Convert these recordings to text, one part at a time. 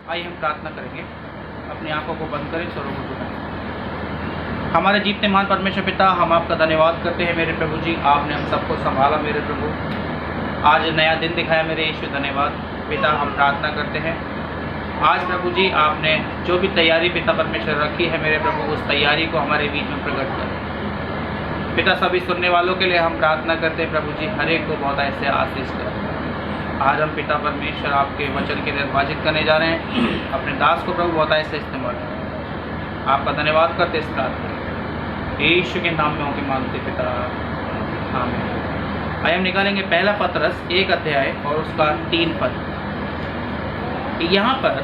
आइए हम प्रार्थना करेंगे। अपनी आंखों को बंद करें, स्वरों को सुनाएं। हमारे जीतने महान परमेश्वर पिता, हम आपका धन्यवाद करते हैं मेरे प्रभु जी। आपने हम सबको संभाला मेरे प्रभु, आज नया दिन दिखाया मेरे ईश्वर। धन्यवाद पिता, हम प्रार्थना करते हैं आज प्रभु जी आपने जो भी तैयारी पिता परमेश्वर रखी है मेरे प्रभु, उस तैयारी को हमारे बीच में प्रकट करें पिता। सभी सुनने वालों के लिए हम प्रार्थना करते हैं प्रभु जी, हर एक को बहुत ऐसे आशीष करें। आज हम पिता परमेश्वर आपके वचन के निर्वाचित करने जा रहे हैं। अपने दास को प्रभु बहुत ऐसे इस्तेमाल करें। आपका धन्यवाद करते इस प्रार्थना यीशु के नाम में होके मांगते पिता, आमीन। आइए हम निकालेंगे पहला पतरस 1 अध्याय और उसका 3 पद। यहाँ पर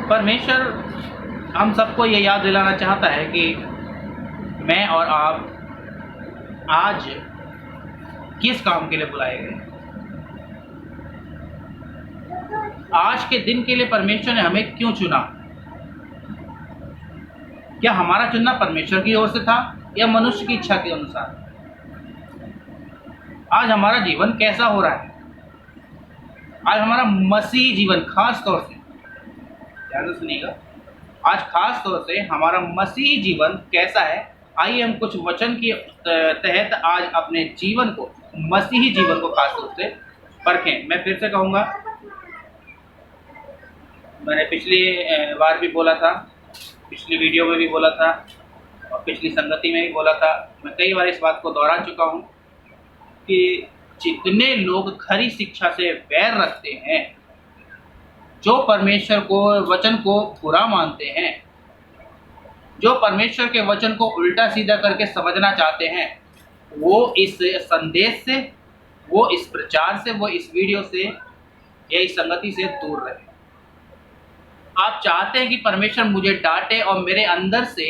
परमेश्वर हम सबको ये याद दिलाना चाहता है कि मैं और आप आज किस काम के लिए बुलाए गए। आज के दिन के लिए परमेश्वर ने हमें क्यों चुना? क्या हमारा चुनना परमेश्वर की ओर से था या मनुष्य की इच्छा के अनुसार? आज हमारा जीवन कैसा हो रहा है? आज हमारा मसीही जीवन खास तौर से, ध्यान से सुनिएगा, आज खास तौर से हमारा मसीही जीवन कैसा है? आइए हम कुछ वचन के तहत आज अपने जीवन को, मसीही जीवन को खास तौर से परखें। मैं फिर से कहूँगा, मैंने पिछली बार भी बोला था, पिछली वीडियो में भी बोला था और पिछली संगति में भी बोला था, मैं कई बार इस बात को दोहरा चुका हूँ कि जितने लोग खरी शिक्षा से वैर रखते हैं, जो परमेश्वर को वचन को बुरा मानते हैं, जो परमेश्वर के वचन को उल्टा सीधा करके समझना चाहते हैं, वो इस संदेश से, वो इस प्रचार से, वो इस वीडियो से या इस संगति से दूर रहे। आप चाहते हैं कि परमेश्वर मुझे डांटे और मेरे अंदर से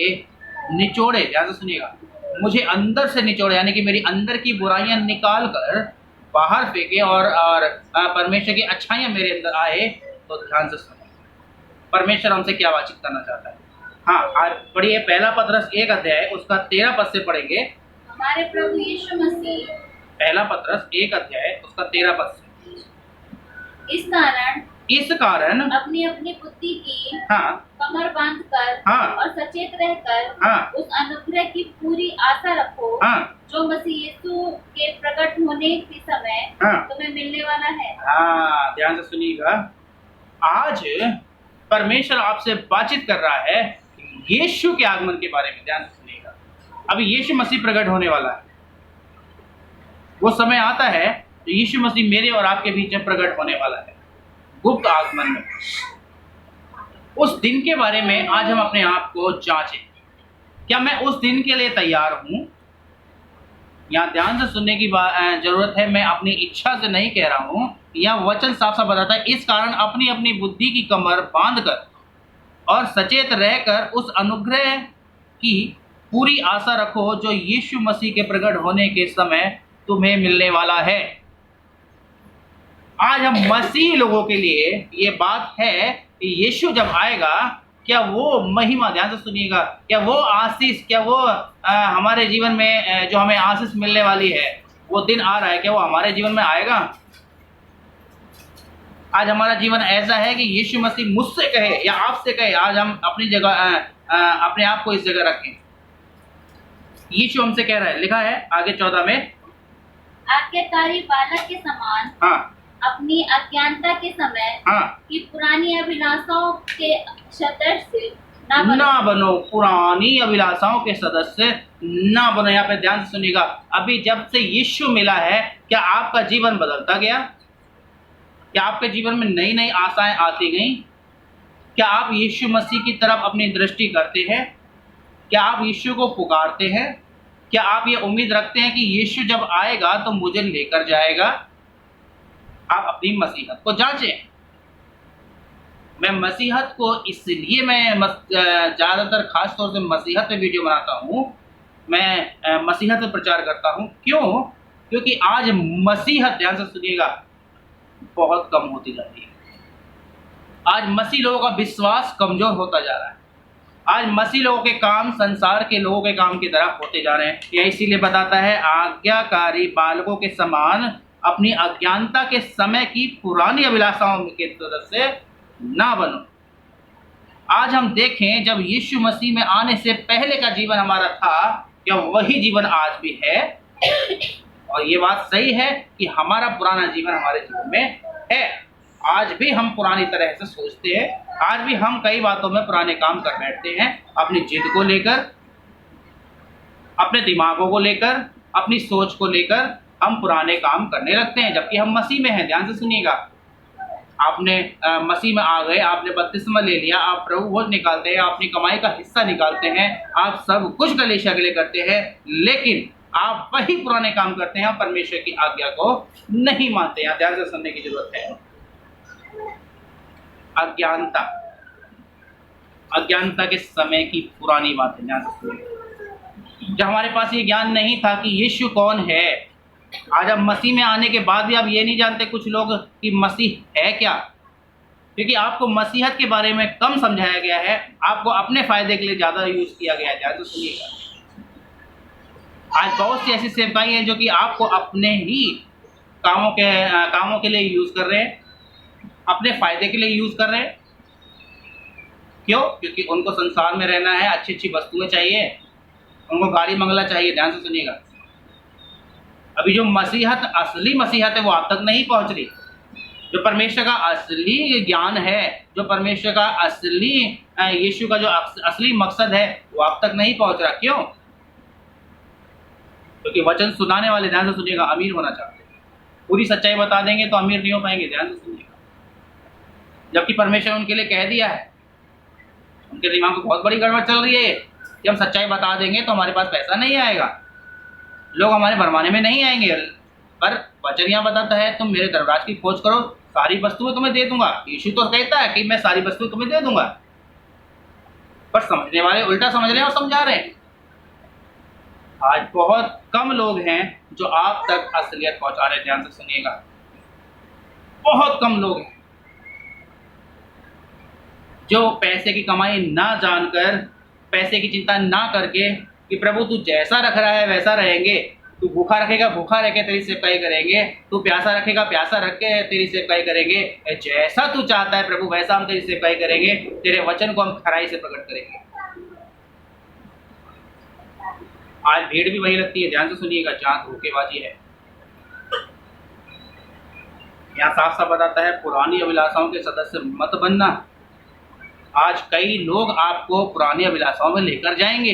निचोड़े, ध्यान से सुनिएगा, मुझे अंदर से निचोड़े, यानी कि मेरी अंदर की बुराइयां निकाल कर बाहर फेंके और परमेश्वर की अच्छाइयां मेरे अंदर आए, तो ध्यान से सुनिए परमेश्वर हमसे क्या बातचीत करना चाहता है। हाँ, आज पढ़िए पहला पतरस 1 अध्याय उसका 13 पद से पढ़ेंगे। हमारे प्रभु यीशु मसीह, पहला पतरस 1 अध्याय उसका 13 पद से। इस कारण अपनी अपनी बुद्धि की हाँ कमर बांध कर हाँ और सचेत रहकर हाँ उस अनुग्रह की पूरी आशा रखो हाँ जो मसीह यीशु के प्रकट होने के समय हाँ तुम्हें मिलने वाला है। हाँ, ध्यान से सुनिएगा, आज परमेश्वर आपसे बातचीत कर रहा है यीशु के आगमन के बारे में। ध्यान से सुनिएगा, अभी यीशु मसीह प्रकट होने वाला है। वो समय आता है तो यीशु मसीह मेरे और आपके बीच में प्रकट होने वाला है, गुप्त आगमन में। उस दिन के बारे में आज हम अपने आप को जांचें, क्या मैं उस दिन के लिए तैयार हूं? यहाँ ध्यान से सुनने की जरूरत है, मैं अपनी इच्छा से नहीं कह रहा हूं। यह वचन साफ साफ बताता है, इस कारण अपनी अपनी बुद्धि की कमर बांधकर और सचेत रहकर उस अनुग्रह की पूरी आशा रखो जो यीशु मसीह के प्रकट होने के समय तुम्हें मिलने वाला है। आज हम मसीही लोगों के लिए ये बात है कि यीशु जब आएगा, क्या वो महिमा, ध्यान से सुनिएगा, क्या वो आशीष, क्या वो हमारे जीवन में जो हमें आशीष मिलने वाली है, वो दिन आ रहा है, क्या वो हमारे जीवन में आएगा? आज हमारा जीवन ऐसा है कि यीशु मसीह मुझसे कहे या आपसे कहे, आज हम अपनी जगह अपने आप को इस जगह रखें। यीशु हमसे कह रहा है, लिखा है आगे 14 में, आज्ञाकारी बालक के समान हाँ अपनी अज्ञानता के समय हाँ की पुरानी अभिलाषाओं के सदस्य ना बनो, पुरानी अभिलाषाओं के सदस्य ना बनो। यहाँ पे ध्यान से सुनिएगा, अभी जब से यीशु मिला है, क्या आपका जीवन बदलता गया? क्या आपके जीवन में नई नई आशाएं आती गई? क्या आप यीशु मसीह की तरफ अपनी दृष्टि करते हैं? क्या आप यीशु को पुकारते हैं? क्या आप ये उम्मीद रखते हैं कि यीशु जब आएगा तो मुझे लेकर जाएगा? आप अपनी मसीहत को जांचें। मैं मसीहत को इसलिए मैं ज़्यादातर खास तौर से मसीहत पे वीडियो बनाता हूँ, मैं मसीहत पे प्रचार करता हूँ। क्यों? क्योंकि आज मसीहत, ध्यान से सुनिएगा, बहुत कम होती जा रही है। आज मसीह लोगों का विश्वास कमजोर होता जा रहा है। आज मसीह लोगों के काम संसार के लोगों के काम की तरफ होते जा रहे हैं। यह इसीलिए बताता है, आज्ञाकारी बालकों के समान अपनी अज्ञानता के समय की पुरानी अभिलाषाओं के तरफ से ना बनो। आज हम देखें, जब यीशु मसीह में आने से पहले का जीवन हमारा था, क्या वही जीवन आज भी है? और ये बात सही है कि हमारा पुराना जीवन हमारे जीवन में है। आज भी हम पुरानी तरह से सोचते हैं, आज भी हम कई बातों में पुराने काम कर बैठते हैं, अपनी जिद को लेकर, अपने दिमागों को लेकर, अपनी सोच को लेकर हम पुराने काम करने लगते हैं, जबकि हम मसीह में हैं। ध्यान से सुनिएगा, आपने मसीह में आ गए, आपने बपतिस्मा ले लिया, आप प्रभु भोज निकालते हैं, अपनी कमाई का हिस्सा निकालते हैं, आप सब कुछ कलीसिया के लिए करते हैं, लेकिन आप वही पुराने काम करते हैं, परमेश्वर की आज्ञा को नहीं मानते हैं। ध्यान से सुनने की जरूरत है। अज्ञानता, अज्ञानता के समय की पुरानी बात है। ध्यान से सुनिए, जब हमारे पास ये ज्ञान नहीं था कि यीशु कौन है, आज अब मसीह में आने के बाद भी आप ये नहीं जानते कुछ लोग कि मसीह है क्या, क्योंकि आपको मसीहत के बारे में कम समझाया गया है, आपको अपने फायदे के लिए ज़्यादा यूज किया गया है। ध्यान से सुनिएगा, आज बहुत सी ऐसी सेवकाई हैं जो कि आपको अपने ही कामों के लिए यूज कर रहे हैं, अपने फायदे के लिए यूज कर रहे हैं। क्यों? क्योंकि उनको संसार में रहना है, अच्छी अच्छी वस्तुएं चाहिए, उनको गाड़ी बंगला चाहिए। ध्यान से सुनिएगा, अभी जो मसीहत, असली मसीहत है, वो आप तक नहीं पहुंच रही। जो परमेश्वर का असली ज्ञान है, जो परमेश्वर का असली यीशु का जो असली मकसद है, वो आप तक नहीं पहुंच रहा। क्यों? क्योंकि वचन सुनाने वाले, ध्यान से सुनिएगा, अमीर होना चाहते हैं। पूरी सच्चाई बता देंगे तो अमीर नहीं हो पाएंगे। ध्यान से सुनिएगा, जबकि परमेश्वर ने उनके लिए कह दिया है, उनके दिमाग में बहुत बड़ी गड़बड़ चल रही है कि हम सच्चाई बता देंगे तो हमारे पास पैसा नहीं आएगा, लोग हमारे भरमाने में नहीं आएंगे। पर वचन यहाँ बताता है, तुम मेरे दरबार की खोज करो, सारी वस्तुएं तुम्हें दे दूंगा। यीशु तो कहता है कि मैं सारी वस्तुएं तुम्हें दे दूंगा, पर समझने वाले उल्टा समझ रहे हैं और समझा रहे हैं। आज बहुत कम लोग हैं जो आप तक असलियत पहुंचा रहे हैं। ध्यान से सुनिएगा, बहुत कम लोग हैं जो पैसे की कमाई ना जानकर, पैसे की चिंता ना करके कि प्रभु तू जैसा रख रहा है वैसा रहेंगे, तू भूखा रखेगा भूखा रह के तेरी सेवकाई करेंगे, तू प्यासा रखेगा प्यासा रख के तेरी सेवकाई करेंगे, जैसा तू चाहता है प्रभु वैसा हम तेरी सेवकाई करेंगे, तेरे वचन को हम खराई से प्रकट करेंगे। आज भीड़ भी वही लगती है। ध्यान से सुनिएगा, जहां धोखेबाजी है। यहाँ साफ साफ बताता है, पुरानी अभिलाषाओं के सदस्य मत बनना। आज कई लोग आपको पुरानी अभिलाषाओं में लेकर जाएंगे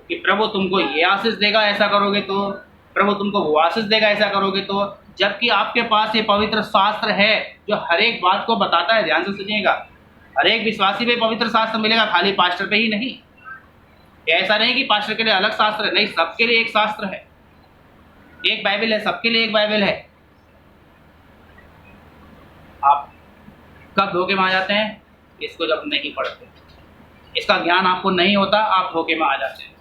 कि प्रभु तुमको ये आशीष देगा ऐसा करोगे तो, प्रभु तुमको वो आशीष देगा ऐसा करोगे तो, जबकि आपके पास ये पवित्र शास्त्र है जो हर एक बात को बताता है। ध्यान से सुनिएगा, हर एक विश्वासी पे पवित्र शास्त्र मिलेगा, खाली पास्टर पे ही नहीं। ऐसा नहीं कि पास्टर के लिए अलग शास्त्र है, नहीं, सबके लिए एक शास्त्र है, एक बाइबल है, सबके लिए एक बाइबल है। आप कब धोखे में आ जाते हैं? इसको जब नहीं पढ़ते, इसका ज्ञान आपको नहीं होता, आप धोखे में आ जाते हैं।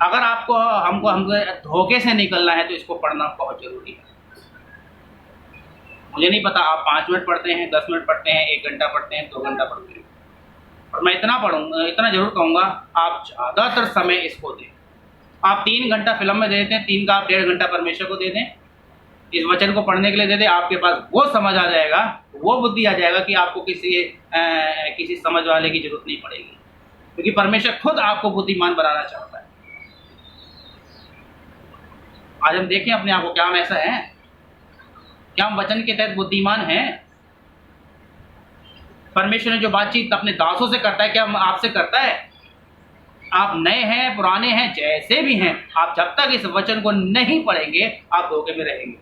अगर हमको धोखे से निकलना है तो इसको पढ़ना बहुत जरूरी है। मुझे नहीं पता आप 5 मिनट पढ़ते हैं, 10 मिनट पढ़ते हैं, 1 घंटा पढ़ते हैं, 2 घंटा पढ़ते हैं, और मैं इतना जरूर कहूँगा, आप ज़्यादातर समय इसको दें। आप 3 घंटा फिल्म में दे देते हैं, 3 का आप 1.5 घंटा परमेश्वर को दे दें, इस वचन को पढ़ने के लिए दे दें। आपके पास वो समझ आ जाएगा, वो बुद्धि आ जाएगा कि आपको किसी समझ वाले की जरूरत नहीं पड़ेगी, क्योंकि परमेश्वर खुद आपको बुद्धिमान बनाना चाहता है। आज हम देखें अपने आप को, क्या हम ऐसा हैं? क्या हम वचन के तहत बुद्धिमान हैं? परमेश्वर ने जो बातचीत अपने दासों से करता है, क्या हम आपसे करता है? आप नए हैं, पुराने हैं, जैसे भी हैं, आप जब तक इस वचन को नहीं पढ़ेंगे आप धोखे में रहेंगे।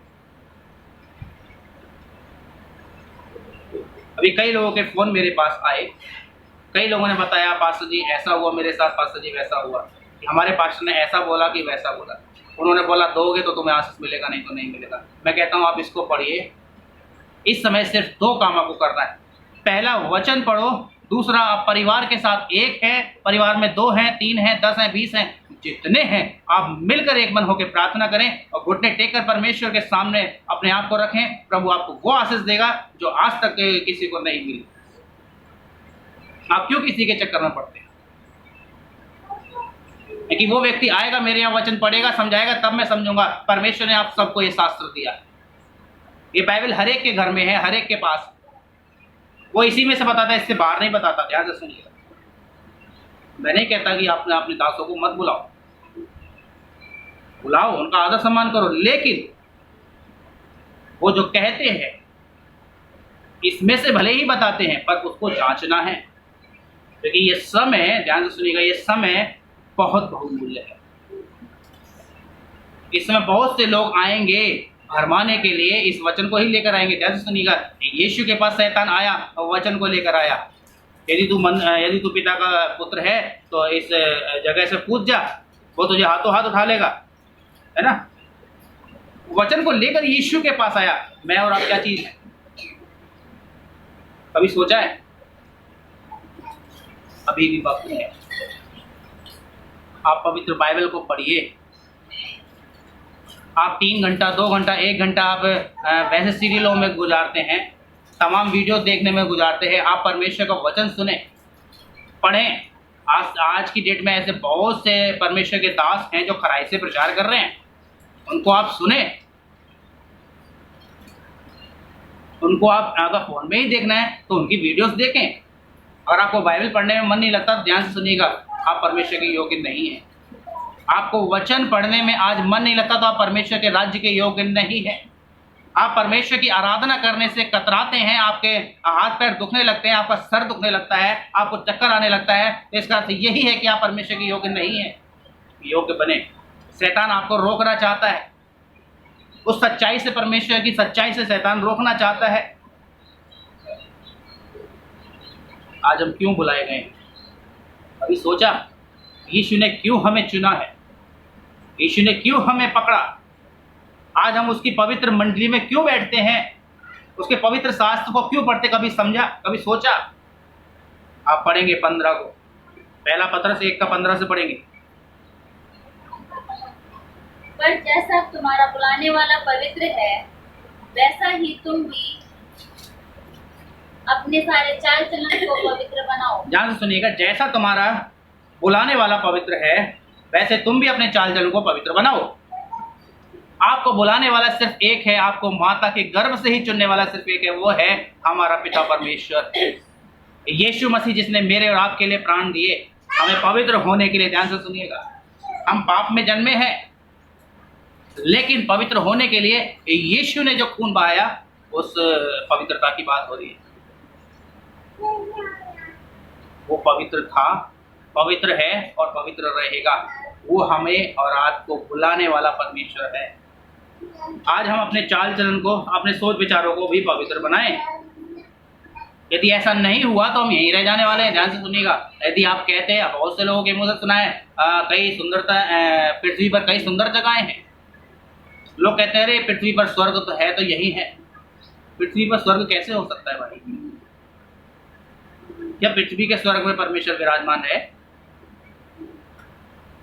अभी कई लोगों के फोन मेरे पास आए, कई लोगों ने बताया, पास्टर जी ऐसा हुआ मेरे साथ, पास्टर जी वैसा हुआ, हमारे पास्टर ने ऐसा बोला कि वैसा बोला, उन्होंने बोला दोगे तो तुम्हें आशीष मिलेगा, नहीं तो नहीं मिलेगा। मैं कहता हूँ आप इसको पढ़िए। इस समय सिर्फ 2 काम आपको करना है। पहला, वचन पढ़ो। दूसरा, आप परिवार के साथ एक है, परिवार में 2 हैं, 3 हैं, 10 हैं, 20 हैं, जितने हैं, आप मिलकर एक मन होकर प्रार्थना करें और घुटने टेक कर परमेश्वर के सामने अपने आप को रखें। प्रभु आपको वो आशीष देगा जो आज तक किसी को नहीं मिली। आप क्यों किसी के चक्कर में पड़ते हैं? कि वो व्यक्ति आएगा मेरे यहाँ, वचन पढ़ेगा, समझाएगा, तब मैं समझूंगा। परमेश्वर ने आप सबको ये शास्त्र दिया। ये बाइबल हर एक के घर में है, हर एक के पास। वो इसी में से बताता है, इससे बाहर नहीं बताता। ध्यान से सुनिएगा, मैं नहीं कहता कि आपने अपने दासों को मत बुलाओ, बुलाओ, उनका आदर सम्मान करो, लेकिन वो जो कहते हैं इसमें से भले ही बताते हैं पर उसको जांचना है, क्योंकि ये समय, ध्यान से सुनिएगा, ये समय बहुत बहुमूल्य है। इस समय बहुत से लोग आएंगे भरमाने के लिए, इस वचन को ही लेकर आएंगे। ध्यान से सुनिएगा, यीशु के पास शैतान आया और वचन को लेकर आया, यदि तू पिता का पुत्र है तो इस जगह से कूद जा, वो तुझे हाथों हाथ उठा लेगा, है ना। वचन को लेकर यीशु के पास आया। मैं और आप क्या चीज है, कभी सोचा है? अभी भी वक्त है। आप पवित्र बाइबल को पढ़िए। आप 3 घंटा, 2 घंटा, 1 घंटा आप वैसे सीरियलों में गुजारते हैं, तमाम वीडियो देखने में गुजारते हैं। आप परमेश्वर का वचन सुने, पढ़ें। आज की डेट में ऐसे बहुत से परमेश्वर के दास हैं जो खराई से प्रचार कर रहे हैं, उनको आप सुने। उनको आप अगर फोन में ही देखना है तो उनकी वीडियोस देखें। अगर आपको बाइबल पढ़ने में मन नहीं लगता, ध्यान से सुनिएगा, आप परमेश्वर के योग्य नहीं हैं। आपको वचन पढ़ने में आज मन नहीं लगता तो आप परमेश्वर के राज्य के योग्य नहीं हैं। आप परमेश्वर की आराधना करने से कतराते हैं, आपके हाथ पैर दुखने लगते हैं, आपका सर दुखने लगता है, आपको चक्कर आने लगता है, तो इसका अर्थ यही है कि आप परमेश्वर के योग्य नहीं हैं। योग्य बने। शैतान आपको रोकना चाहता है, उस सच्चाई से, परमेश्वर की सच्चाई से शैतान रोकना चाहता है। आज हम क्यों बुलाए गए? अभी सोचा यीशु ने क्यों हमें चुना है, यीशु ने क्यों हमें पकड़ा? आज हम उसकी पवित्र मंडली में क्यों बैठते हैं, उसके पवित्र शास्त्र को क्यों पढ़ते? कभी समझा, कभी सोचा? आप पढ़ेंगे 15 को, पहला पत्रस 1 का 15 से पढ़ेंगे। पर जैसा तुम्हारा बुलाने वाला पवित्र है, वैसा ही तुम भी अपने सारे चाल चलन को पवित्र बनाओ। ध्यान से सुनिएगा, जैसा तुम्हारा बुलाने वाला पवित्र है, वैसे तुम भी अपने चाल चलन को पवित्र बनाओ। आपको बुलाने वाला सिर्फ एक है, आपको माता के गर्भ से ही चुनने वाला सिर्फ एक है, वो है हमारा पिता परमेश्वर, यीशु मसीह, जिसने मेरे और आपके लिए प्राण दिए, हमें पवित्र होने के लिए। ध्यान से सुनिएगा, हम पाप में जन्मे हैं, लेकिन पवित्र होने के लिए यीशु ने जो खून बहाया, उस पवित्रता की बात हो रही है। वो पवित्र था, पवित्र है और पवित्र रहेगा। वो हमें और आपको बुलाने वाला परमेश्वर है। आज हम अपने चाल चलन को, अपने सोच विचारों को भी पवित्र बनाएं। यदि ऐसा नहीं हुआ तो हम यहीं रह जाने वाले हैं। ध्यान से सुनिएगा, यदि आप कहते हैं, बहुत से लोगों के मुंह से सुना है, कई सुंदरता, पृथ्वी पर कई सुंदर जगहें हैं। लोग कहते हैं अरे पृथ्वी पर स्वर्ग तो है, तो यही है। पृथ्वी पर स्वर्ग कैसे हो सकता है भाई? क्या पृथ्वी के स्वर्ग में परमेश्वर विराजमान है?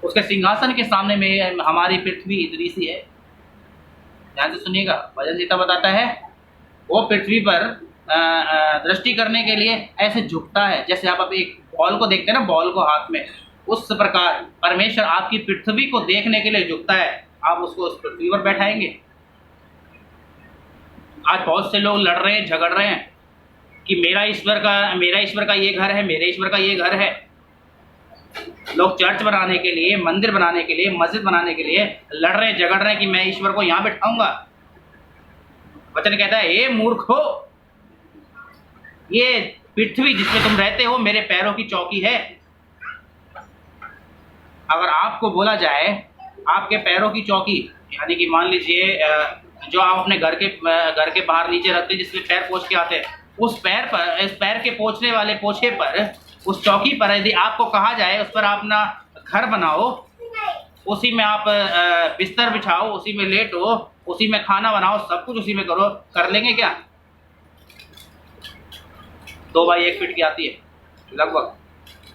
उसके सिंहासन के सामने में हमारी पृथ्वी इतनी सी है। ध्यान से सुनिएगा, भजन गीता बताता है वो पृथ्वी पर दृष्टि करने के लिए ऐसे झुकता है, जैसे आप अभी एक बॉल को देखते हैं ना, बॉल को हाथ में, उस प्रकार परमेश्वर आपकी पृथ्वी को देखने के लिए झुकता है। आप उसको उस पृथ्वी पर बैठाएंगे। आज बहुत से लोग लड़ रहे हैं, झगड़ रहे हैं कि मेरा ईश्वर का ये घर है, मेरे ईश्वर का ये घर है। लोग चर्च बनाने के लिए, मंदिर बनाने के लिए, मस्जिद बनाने के लिए लड़ रहे, झगड़ रहे हैं कि मैं ईश्वर को यहाँ बैठाऊंगा। वचन कहता है, ए मूर्खो, ये पृथ्वी जिसमें तुम रहते हो मेरे पैरों की चौकी है। अगर आपको बोला जाए आपके पैरों की चौकी, यानी कि मान लीजिए जो आप अपने घर के बाहर नीचे रखते हैं, जिसमें पैर पोंछ के आते हैं, उस पैर पर, इस पैर के पोंछने वाले पोछे पर, उस चौकी पर यदि आपको कहा जाए उस पर आप अपना घर बनाओ, उसी में आप बिस्तर बिछाओ, उसी में लेटो, उसी में खाना बनाओ, सब कुछ उसी में करो, कर लेंगे क्या? 2 बाई 1 फीट की आती है, लगभग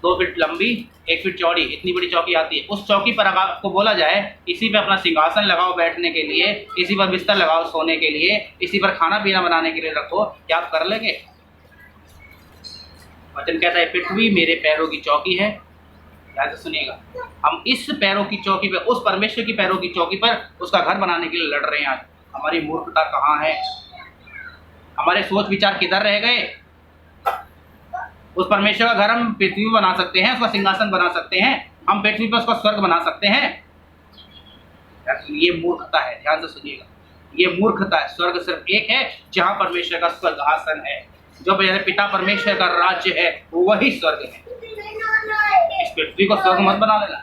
2 फीट लंबी, 1 फीट चौड़ी, इतनी बड़ी चौकी आती है। उस चौकी पर अगर आपको बोला जाए इसी पे अपना सिंहासन लगाओ बैठने के लिए, इसी पर बिस्तर लगाओ सोने के लिए, इसी पर खाना पीना बनाने के लिए रखो, क्या आप कर लेंगे? वचन कहता है पृथ्वी मेरे पैरों की चौकी है। ध्यान से सुनिएगा, हम इस पैरों की चौकी पर, उस परमेश्वर की पैरों की चौकी पर उसका घर बनाने के लिए लड़ रहे हैं। आज हमारी मूर्खता कहाँ है? हमारे सोच विचार किधर रह गए? उस परमेश्वर का घर हम पृथ्वी पर बना सकते हैं, उसका सिंहासन बना सकते हैं, हम पृथ्वी पर उसका स्वर्ग बना सकते हैं। ये मूर्खता है, ध्यान से सुनिएगा, ये मूर्खता है। स्वर्ग सिर्फ एक है जहां परमेश्वर का स्वर्गासन है, जो मेरे पिता परमेश्वर का राज्य है वही स्वर्ग है। इस पृथ्वी को स्वर्ग मत बना लेना।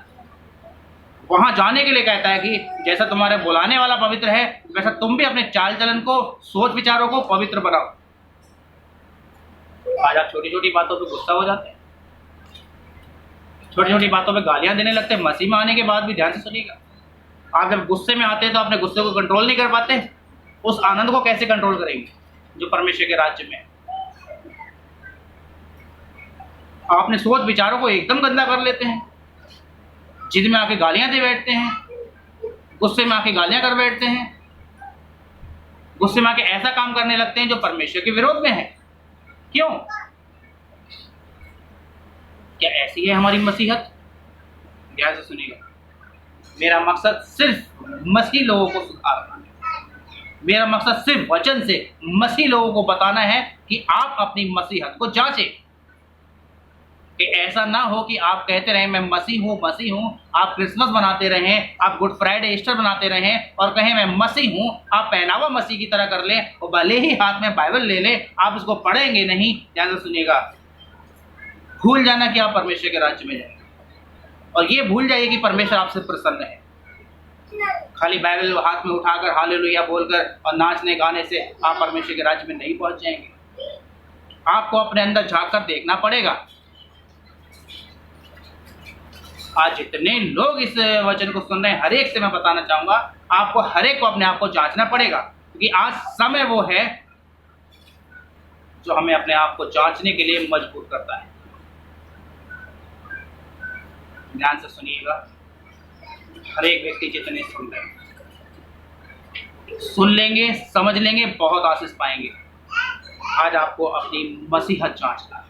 वहां जाने के लिए कहता है कि जैसा तुम्हारे बुलाने वाला पवित्र है वैसा तुम भी अपने चाल चलन को, सोच विचारों को पवित्र बनाओ। आज आप छोटी छोटी बातों पे गुस्सा हो जाते हैं, छोटी छोटी बातों पे गालियां देने लगते हैं। मसीह में आने के बाद भी ध्यान से सुनिएगा, आप जब गुस्से में आते हैं तो अपने गुस्से को कंट्रोल नहीं कर पाते। उस आनंद को कैसे कंट्रोल करेंगे जो परमेश्वर के राज्य में है? आप अपने सोच विचारों को एकदम गंदा कर लेते हैं, जिद में आके गालियां दे बैठते हैं, गुस्से में आके गालियां कर बैठते हैं, गुस्से में आके ऐसा काम करने लगते हैं जो परमेश्वर के विरोध में है। क्यों? क्या ऐसी है हमारी मसीहत? ध्यान से सुनिएगा, मेरा मकसद सिर्फ मसीह लोगों को सुधारना है। मेरा मकसद सिर्फ वचन से मसीह लोगों को बताना है कि आप अपनी मसीहत को जांचें, कि ऐसा ना हो कि आप कहते रहें मैं मसीह हूं, आप क्रिसमस मनाते रहें, आप गुड फ्राइडे ईस्टर मनाते रहें और कहें मैं मसीह हूं, आप पहनावा मसीह की तरह कर लें और भले ही हाथ में बाइबल ले लें, आप उसको पढ़ेंगे नहीं। ध्यान से सुनिएगा, भूल जाना कि आप परमेश्वर के राज्य में जाएंगे, और ये भूल जाइए कि परमेश्वर आपसे प्रसन्न है। खाली बाइबल हाथ में उठाकर हालेलुया बोलकर और नाचने गाने से आप परमेश्वर के राज्य में नहीं पहुंच जाएंगे। आपको अपने अंदर झांक कर देखना पड़ेगा। आज जितने लोग इस वचन को सुन रहे हैं, हर एक से मैं बताना चाहूंगा, आपको हर एक को अपने आप को जांचना पड़ेगा, क्योंकि आज समय वो है जो हमें अपने आप को जांचने के लिए मजबूर करता है। ध्यान से सुनिएगा, हर एक व्यक्ति जितने सुन रहे हैं, सुन लेंगे, समझ लेंगे, बहुत आशीष पाएंगे। आज आपको अपनी मसीहत जांचना है।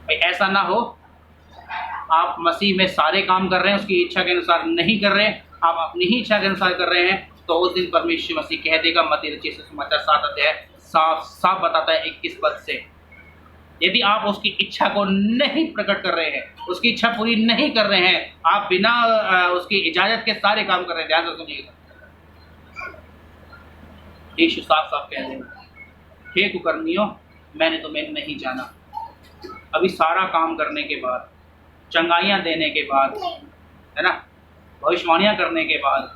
भाई ऐसा ना हो आप मसीह में सारे काम कर रहे हैं, उसकी इच्छा के अनुसार नहीं कर रहे हैं, आप अपनी ही इच्छा के अनुसार कर रहे हैं, तो उस दिन परमेश्वर मसीह कह देगा। मत्ती रचित सुसमाचार 7 अध्याय साफ साफ बताता है 21 पद से, यदि आप उसकी इच्छा को नहीं प्रकट कर रहे हैं, उसकी इच्छा पूरी नहीं कर रहे हैं, आप बिना उसकी इजाजत के सारे काम कर रहे हैं। ध्यान से सुनिएगा, यीशु साफ साफ कह देगा, हे कुकर्मियों, मैंने तुम्हें नहीं जाना। अभी सारा काम करने के बाद, चंगाइयाँ देने के बाद, है ना, भविष्यवाणियाँ करने के बाद,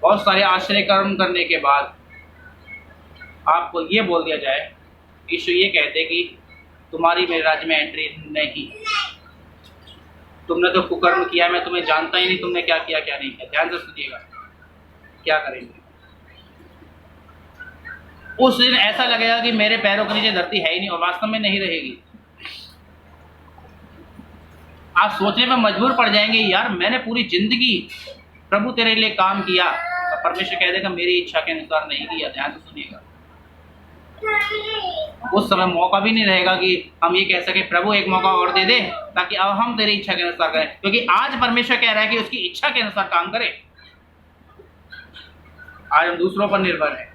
बहुत सारे आश्चर्य कर्म करने के बाद आपको ये बोल दिया जाए, यीशु ये कहते कि तुम्हारी मेरे राज्य में एंट्री नहीं, तुमने तो कुकर्म किया, मैं तुम्हें जानता ही नहीं, तुमने क्या किया क्या नहीं किया। ध्यान से सुनिएगा, क्या करेंगे? उस दिन ऐसा लगेगा कि मेरे पैरों के नीचे धरती है ही नहीं, और वास्तव में नहीं रहेगी। आप सोचने में मजबूर पड़ जाएंगे, यार मैंने पूरी जिंदगी प्रभु तेरे लिए काम किया, और परमेश्वर कह देगा मेरी इच्छा के अनुसार नहीं किया। ध्यान से सुनिएगा, उस समय मौका भी नहीं रहेगा कि हम ये कह सके प्रभु एक मौका और दे दे ताकि अब हम तेरी इच्छा के अनुसार करें, क्योंकि आज परमेश्वर कह रहा है कि उसकी इच्छा के अनुसार काम करें। आज हम दूसरों पर निर्भर हैं।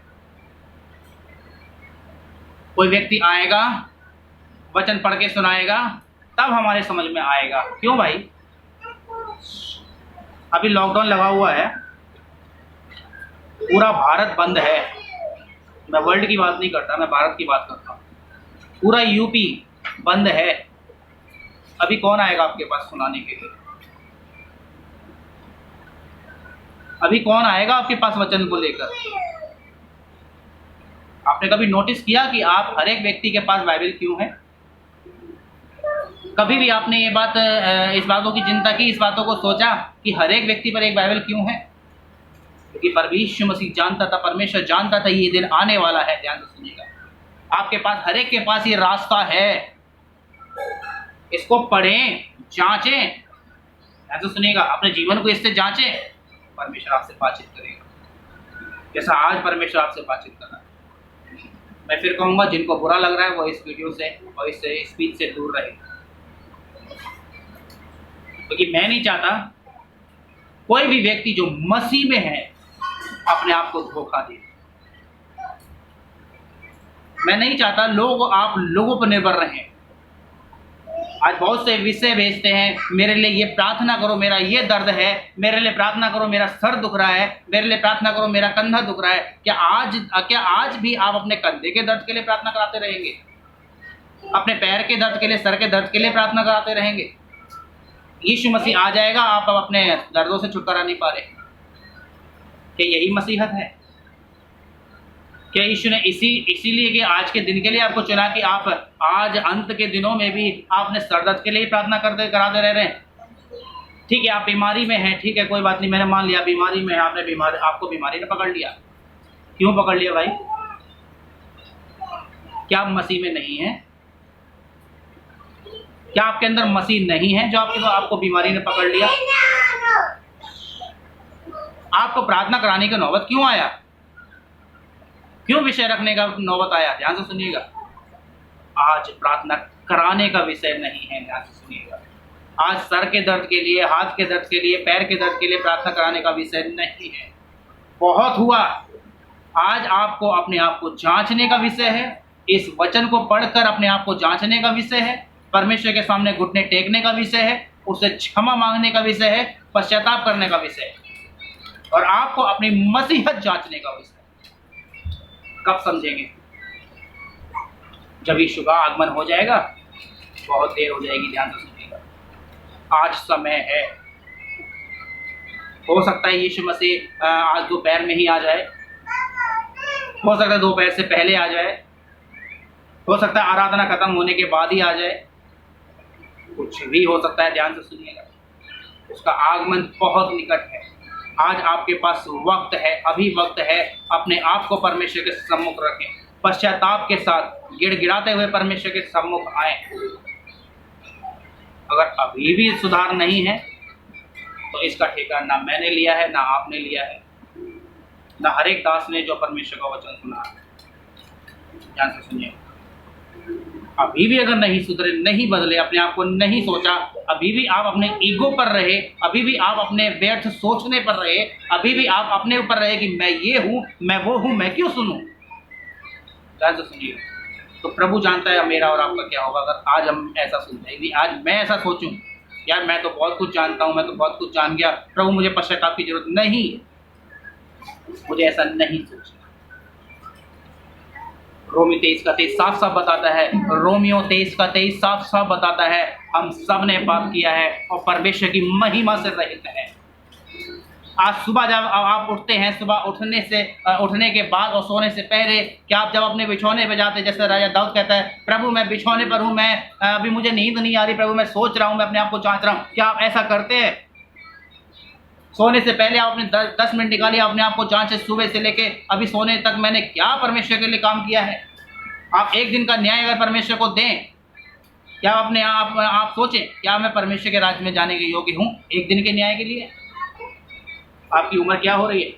कोई व्यक्ति आएगा, वचन पढ़ के सुनाएगा, तब हमारे समझ में आएगा। क्यों भाई? अभी लॉकडाउन लगा हुआ है, पूरा भारत बंद है। मैं वर्ल्ड की बात नहीं करता, मैं भारत की बात करता हूँ। पूरा यूपी बंद है। अभी कौन आएगा आपके पास सुनाने के लिए? अभी कौन आएगा आपके पास वचन को लेकर? आपने कभी नोटिस किया कि आप हर एक व्यक्ति के पास बाइबल क्यों है? कभी भी आपने ये बात, इस बातों की चिंता की, इस बातों को सोचा कि हर एक व्यक्ति पर एक बाइबल क्यों है? क्योंकि परमेश्वर मसीह जानता था, परमेश्वर जानता था ये दिन आने वाला है। ध्यान से सुनिएगा, आपके पास, हर एक के पास ये रास्ता है। इसको पढ़ें, जांचें। ध्यान से सुनिएगा, अपने जीवन को इससे जांचें, परमेश्वर आपसे बातचीत करेगा, जैसा आज परमेश्वर आपसे बातचीत कर रहा है। मैं फिर कहूँगा, जिनको बुरा लग रहा है वो इस वीडियो से और इस स्पीच से दूर रहे, क्योंकि मैं नहीं चाहता कोई भी व्यक्ति जो मसीह में है अपने आप को धोखा दे। मैं नहीं चाहता लोग आप लोगों पर निर्भर रहें, आज बहुत से विषय भेजते हैं, मेरे लिए ये प्रार्थना करो, मेरा ये दर्द है, मेरे लिए प्रार्थना करो, मेरा सर दुख रहा है, मेरे लिए प्रार्थना करो, मेरा कंधा दुख रहा है। क्या आज भी आप अपने कंधे के दर्द के लिए प्रार्थना कराते रहेंगे? अपने पैर के दर्द के लिए, सर के दर्द के लिए प्रार्थना कराते रहेंगे? यीशु मसीह आ जाएगा, आप अब अपने दर्दों से छुटकारा नहीं पा रहे। क्या यही मसीहत है? क्या यीशु ने इसीलिए कि आज के दिन के लिए आपको चुना कि आप आज अंत के दिनों में भी आप अपने सर दर्द के लिए प्रार्थना कराते रह रहे हैं? ठीक है, आप बीमारी में हैं, ठीक है, कोई बात नहीं, मैंने मान लिया बीमारी में है, आपको बीमारी ने पकड़ लिया। क्यों पकड़ लिया भाई? क्या आप मसीह में नहीं है? क्या आपके अंदर मसीह नहीं है जो आपको बीमारी ने पकड़ लिया? आपको प्रार्थना कराने की नौबत क्यों आया? क्यों विषय रखने का नौबत आया? ध्यान से सुनिएगा, आज प्रार्थना कराने का विषय नहीं है। ध्यान से सुनिएगा, आज सर के दर्द के लिए, हाथ के दर्द के लिए, पैर के दर्द के लिए प्रार्थना कराने का विषय नहीं है। बहुत हुआ। आज आपको अपने आप को जांचने का विषय है। इस वचन को पढ़कर अपने आप को जांचने का विषय है। परमेश्वर के सामने घुटने टेकने का विषय है। उससे क्षमा मांगने का विषय है। पश्चाताप करने का विषय है। और आपको अपनी मसीहत जांचने का विषय है। कब समझेंगे? जब यीशु का आगमन हो जाएगा, बहुत देर हो जाएगी। ध्यान से सुनिएगा, आज समय है। हो सकता है यीशु मसीह आज दोपहर में ही आ जाए, हो सकता है दोपहर से पहले आ जाए, हो सकता है आराधना खत्म होने के बाद ही आ जाए, कुछ भी हो सकता है। ध्यान से सुनिएगा, उसका आगमन बहुत निकट है। आज आपके पास वक्त है, अभी वक्त है। अपने आप को परमेश्वर के सम्मुख रखें, पश्चाताप के साथ गिड़गिड़ाते हुए परमेश्वर के सम्मुख आए। अगर अभी भी सुधार नहीं है तो इसका ठेका ना मैंने लिया है, ना आपने लिया है, ना हर एक दास ने जो परमेश्वर का वचन सुना। ध्यान से सुनिए, अभी भी अगर नहीं सुधरे, नहीं बदले, अपने आप को नहीं सोचा, अभी भी आप अपने ईगो पर रहे, अभी भी आप अपने व्यर्थ सोचने पर रहे, अभी भी आप अपने ऊपर रहे कि मैं ये हूँ, मैं वो हूँ, मैं क्यों सुनूं। ध्यान से सुनिए, तो प्रभु जानता है मेरा और आपका क्या होगा अगर आज हम ऐसा सुनते हैं। आज मैं ऐसा सोचूं, यार मैं तो बहुत कुछ जानता हूँ, मैं तो बहुत कुछ जान गया, प्रभु मुझे पश्चाताप की जरूरत नहीं, मुझे ऐसा नहीं सोचना। रोमियो 23:23 साफ साफ बताता है, रोमियो 23:23 साफ साफ बताता है, हम सब ने पाप किया है और परमेश्वर की महिमा से रहित है। आज सुबह जब आप उठते हैं, सुबह उठने के बाद और सोने से पहले, क्या आप जब अपने बिछौने पे जाते, जैसे राजा दाऊद कहता है, प्रभु मैं बिछौने पर हूँ, मैं अभी मुझे नींद नहीं आ रही, प्रभु मैं सोच रहा हूँ, मैं अपने आप को जांच रहा हूँ, क्या आप ऐसा करते हैं? सोने से पहले आप अपने 10 मिनट निकालिए, अपने आप को जांचे, सुबह से लेके अभी सोने तक मैंने क्या परमेश्वर के लिए काम किया है। आप एक दिन का न्याय अगर परमेश्वर को दें, क्या अपने आप सोचें, क्या मैं परमेश्वर के राज्य में जाने के योग्य हूँ एक दिन के न्याय के लिए? आपकी उम्र क्या हो रही है?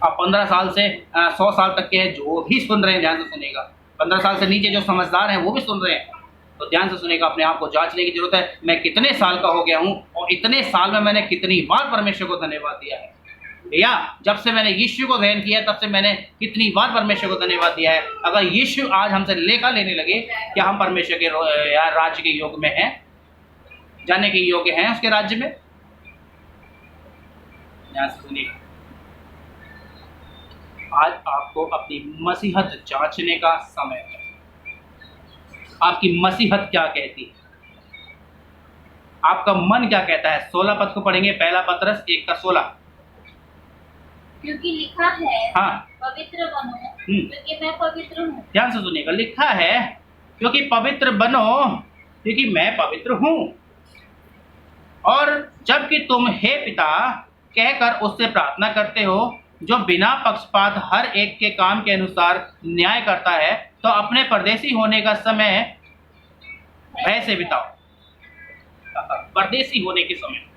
आप 15 साल से 100 साल तक के हैं, जो भी सुन रहे हैं ध्यान से सुनेगा। 15 साल से नीचे जो समझदार हैं वो भी सुन रहे हैं, तो ध्यान से सुनेगा। अपने आप को जांचने की जरूरत है, मैं कितने साल का हो गया हूँ और इतने साल में मैंने कितनी बार परमेश्वर को धन्यवाद दिया है। भैया, जब से मैंने यीशु को ग्रहण किया तब से मैंने कितनी बार परमेश्वर को धन्यवाद दिया है। अगर यीशु आज हमसे लेखा लेने लगे, क्या हम परमेश्वर के राज्य के योग में हैं, जाने के योग्य हैं उसके राज्य में? ध्यान से सुनिएगा, आज आपको अपनी मसीहत जांचने का समय है। आपकी मसीहत क्या कहती है? आपका मन क्या कहता है? 16 पद को पढ़ेंगे, पहला पत्रस 1:16। क्योंकि लिखा है, हाँ, पवित्र बनो क्योंकि मैं पवित्र हूँ। ध्यान से सुनिएगा, लिखा है क्योंकि पवित्र बनो क्योंकि मैं पवित्र हूँ। और जबकि तुम हे पिता कहकर उससे प्रार्थना करते हो, जो बिना पक्षपात हर एक के काम के अनुसार न्याय करता है, तो अपने परदेशी होने का समय भय से बिताओ। परदेशी होने के समय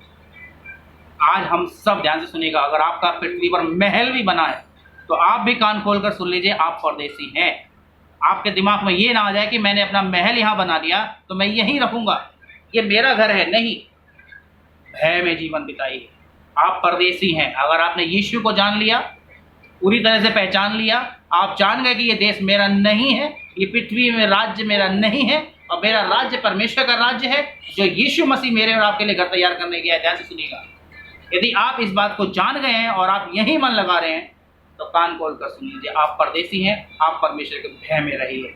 आज हम सब, ध्यान से सुनिएगा, अगर आपका पृथ्वी पर महल भी बना है तो आप भी कान खोलकर सुन लीजिए, आप परदेशी हैं। आपके दिमाग में ये ना आ जाए कि मैंने अपना महल यहाँ बना लिया तो मैं यहीं रहूंगा, ये मेरा घर है। नहीं, भय में जीवन बिताइए, आप परदेशी हैं। अगर आपने यीशु को जान लिया, पूरी तरह से पहचान लिया, आप जान गए कि ये देश मेरा नहीं है, ये पृथ्वी में राज्य मेरा नहीं है, और मेरा राज्य परमेश्वर का राज्य है जो यीशु मसीह मेरे और आपके लिए घर तैयार करने गया है। ध्यान से सुनिएगा, यदि आप इस बात को जान गए हैं और आप यही मन लगा रहे हैं तो कान खोल कर सुन लीजिए, आप परदेसी हैं, आप परमेश्वर के भय में रहिए।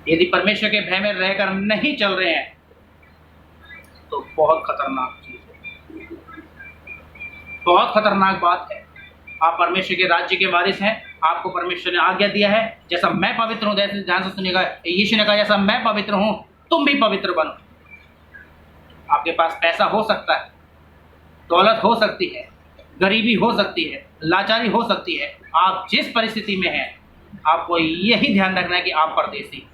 यदि परमेश्वर के भय में रहकर नहीं चल रहे हैं तो बहुत खतरनाक चीज है, बहुत खतरनाक बात है। आप परमेश्वर के राज्य के वारिस हैं, आपको परमेश्वर ने आज्ञा दिया है, जैसा मैं पवित्र हूं, जैसे ध्यान से सुनिएगा, यीशु ने कहा जैसा मैं पवित्र हूं तुम भी पवित्र बनो। आपके पास पैसा हो सकता है, दौलत हो सकती है, गरीबी हो सकती है, लाचारी हो सकती है, आप जिस परिस्थिति में हैं आपको यही ध्यान रखना है कि आप परदेसी,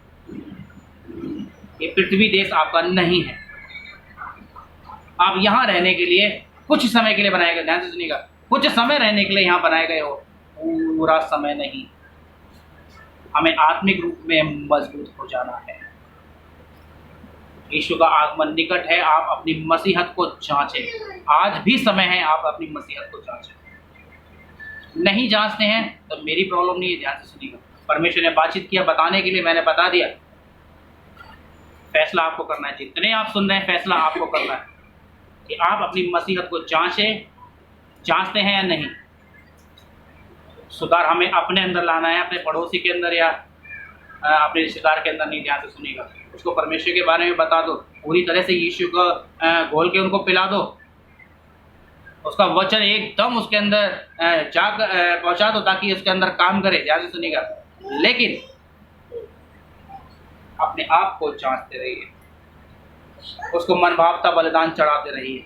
ये पृथ्वी देश आपका नहीं है। आप यहाँ रहने के लिए कुछ समय के लिए बनाए गए, ध्यान से सुनिएगा, कुछ समय रहने के लिए यहाँ बनाए गए हो, पूरा समय नहीं। हमें आत्मिक रूप में मजबूत हो जाना है। यीशु का आगमन निकट है, आप अपनी मसीहत को जांचें। आज भी समय है, आप अपनी मसीहत को जांचें। नहीं जांचते हैं तो मेरी प्रॉब्लम नहीं है। ध्यान से सुनिएगा, परमेश्वर ने बातचीत किया, बताने के लिए मैंने बता दिया। फैसला आपको करना है, जितने आप सुन रहे हैं फैसला आपको करना है कि आप अपनी मसीहत को जांचते हैं या नहीं। सुधार हमें अपने अंदर लाना है, अपने पड़ोसी के अंदर या अपने रिश्तेदार के अंदर नहीं। ध्यान से सुनिएगा, उसको परमेश्वर के बारे में बता दो, पूरी तरह से यीशु को घोल के उनको पिला दो, उसका वचन एकदम उसके अंदर जाकर पहुंचा दो ताकि उसके अंदर काम करे। ध्यान से सुनिएगा, लेकिन अपने आप को जांचते रहिए, उसको मनभावता बलिदान चढ़ाते रहिए।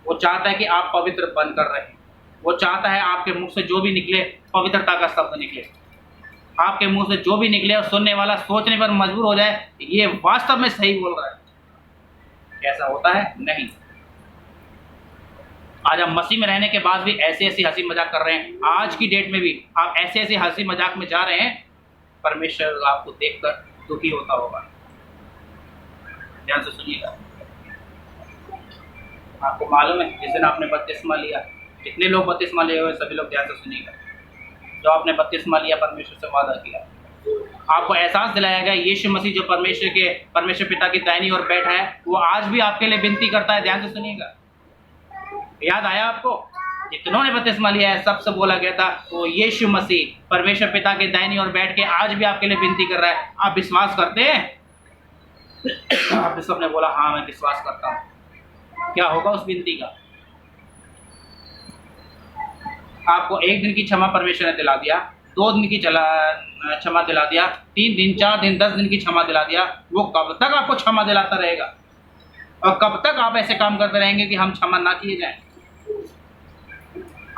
वो चाहता है कि आप पवित्र बनकर रहें, वो चाहता है आपके मुख से जो भी निकले पवित्रता का शब्द निकले, आपके मुंह से जो भी निकले और सुनने वाला सोचने पर मजबूर हो जाए ये वास्तव में सही बोल रहा है। ऐसा होता है नहीं। आज हम मसीह में रहने के बाद भी ऐसे ऐसी हंसी मजाक कर रहे हैं, आज की डेट में भी आप ऐसे ऐसे हंसी मजाक में जा रहे हैं, परमेश्वर आपको देखकर दुखी होता होगा। ध्यान से सुनिएगा, आपको मालूम है जिस दिन आपने बपतिस्मा लिया, जितने लोग बपतिस्मा लिए हुए सभी लोग ध्यान से सुनिएगा, जो आपने बपतिस्मा लिया परमेश्वर से वादा किया, आपको एहसास दिलाया गया यीशु मसीह जो परमेश्वर पिता की दाहिनी ओर बैठा है वो आज भी आपके लिए विनती करता है। ध्यान से सुनिएगा, याद आया आपको, जितनों ने बपतिस्मा लिया है सबसे बोला गया था वो यीशु मसीह परमेश्वर पिता के दाहिनी ओर बैठ के आज भी आपके लिए विनती कर रहा है। आप विश्वास करते हैं? आप सबने बोला हाँ मैं विश्वास करता हूँ। क्या होगा उस विनती का? आपको 1 दिन की क्षमा परमेश्वर ने दिला दिया, 2 दिन की क्षमा दिला दिया, 3 दिन, 4 दिन, 10 दिन की क्षमा दिला दिया। वो कब तक आपको क्षमा दिलाता रहेगा और कब तक आप ऐसे काम करते रहेंगे कि हम क्षमा ना किए जाएं?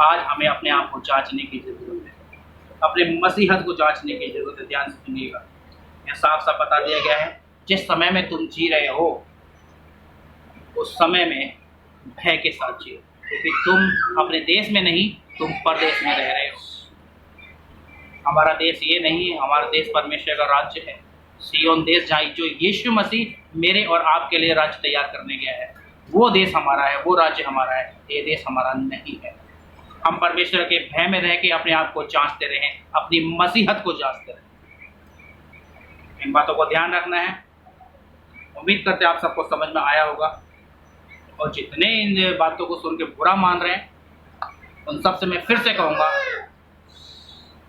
आज हमें अपने आप को जांचने की जरूरत है, अपने मसीहत को जांचने की जरूरत है। ध्यान से सुनिएगा, यह साफ साफ बता दिया गया है, जिस समय में तुम जी रहे हो उस समय में भय के साथ जियो, क्योंकि तुम अपने देश में नहीं, तुम परदेश में रह रहे हो। हमारा देश ये नहीं है, हमारा देश परमेश्वर का राज्य है, सियोन देश जहाँ जो यीशु मसीह मेरे और आपके लिए राज्य तैयार करने गया है, वो देश हमारा है, वो राज्य हमारा है। ये देश हमारा नहीं है। हम परमेश्वर के भय में रह के अपने आप को जांचते रहें, अपनी मसीहत को जांचते रहें। इन बातों को ध्यान रखना है। उम्मीद करते आप सबको समझ में आया होगा, और जितने इन बातों को सुन के बुरा मान रहे हैं उन सबसे मैं फिर से कहूँगा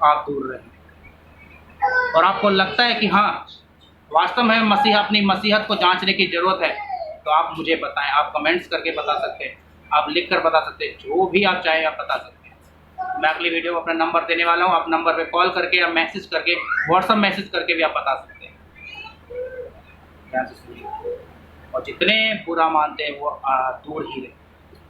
आप दूर रहें। और आपको लगता है कि हाँ वास्तव में मसीह अपनी मसीहत को जांचने की ज़रूरत है, तो आप मुझे बताएं, आप कमेंट्स करके बता सकते हैं, आप लिख कर बता सकते हैं, जो भी आप चाहें आप बता सकते हैं। मैं अगली वीडियो में अपना नंबर देने वाला हूँ, आप नंबर पे कॉल करके या मैसेज करके, व्हाट्सएप मैसेज करके भी आप बता सकते हैं। ध्यान से सुनिए, और जितने बुरा मानते हैं वो दूर ही रहे,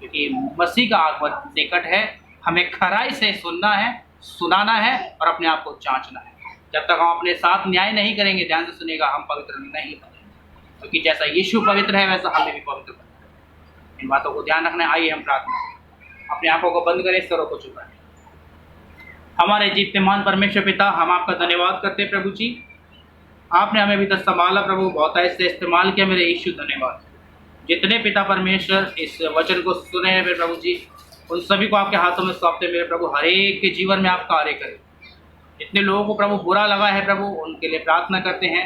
क्योंकि मसीह का आगमन निकट है। हमें खराई से सुनना है, सुनाना है और अपने आप को जांचना है। जब तक हम अपने साथ न्याय नहीं करेंगे, ध्यान से सुनिएगा, हम पवित्र नहीं बनेंगे, क्योंकि जैसा यीशु पवित्र है वैसा हमें भी पवित्र बनना है। इन बातों को ध्यान रखना है। आइए हम प्रार्थना करें, अपने आंखों को बंद करें, स्वरों को चुप रखें। हमारे जीवमान परमेश्वर पिता, हम आपका धन्यवाद करते हैं प्रभु जी, आपने हमें अभी तक संभाला प्रभु, बहुत ऐसे इस्तेमाल किया मेरे यीशु, धन्यवाद। जितने पिता परमेश्वर इस वचन को सुने हैं प्रभु जी, उन सभी को आपके हाथों में सौंपते मेरे प्रभु, हर एक के जीवन में आप कार्य करें। जितने लोगों को प्रभु बुरा लगा है प्रभु, उनके लिए प्रार्थना करते हैं।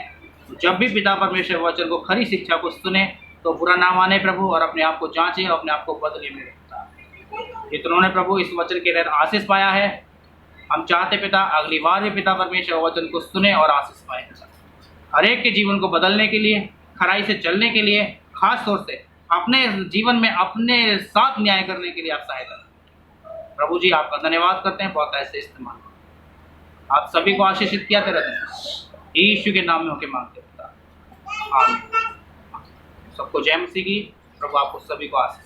जब भी पिता परमेश्वर वचन को, खरी शिक्षा को सुने तो बुरा ना माने प्रभु, और अपने आप को जांचे और अपने आप को बदले मेरे पिता। जितनों ने प्रभु इस वचन के तहत आशीष पाया है, हम चाहते पिता अगली बार भी पिता परमेश्वर वचन को सुने और आशीष पाए। हर एक के जीवन को बदलने के लिए, खराई से चलने के लिए, खास तौर से अपने जीवन में अपने साथ न्याय करने के लिए आप सहायता करें। प्रभु जी आपका धन्यवाद करते हैं, बहुत ऐसे इस्तेमाल आप सभी को आशीषित किया रहते हैं। यीशु के नाम में होके मांगते पिता, आमीन। सबको जय मसीह की। प्रभु आपको सभी को आशीष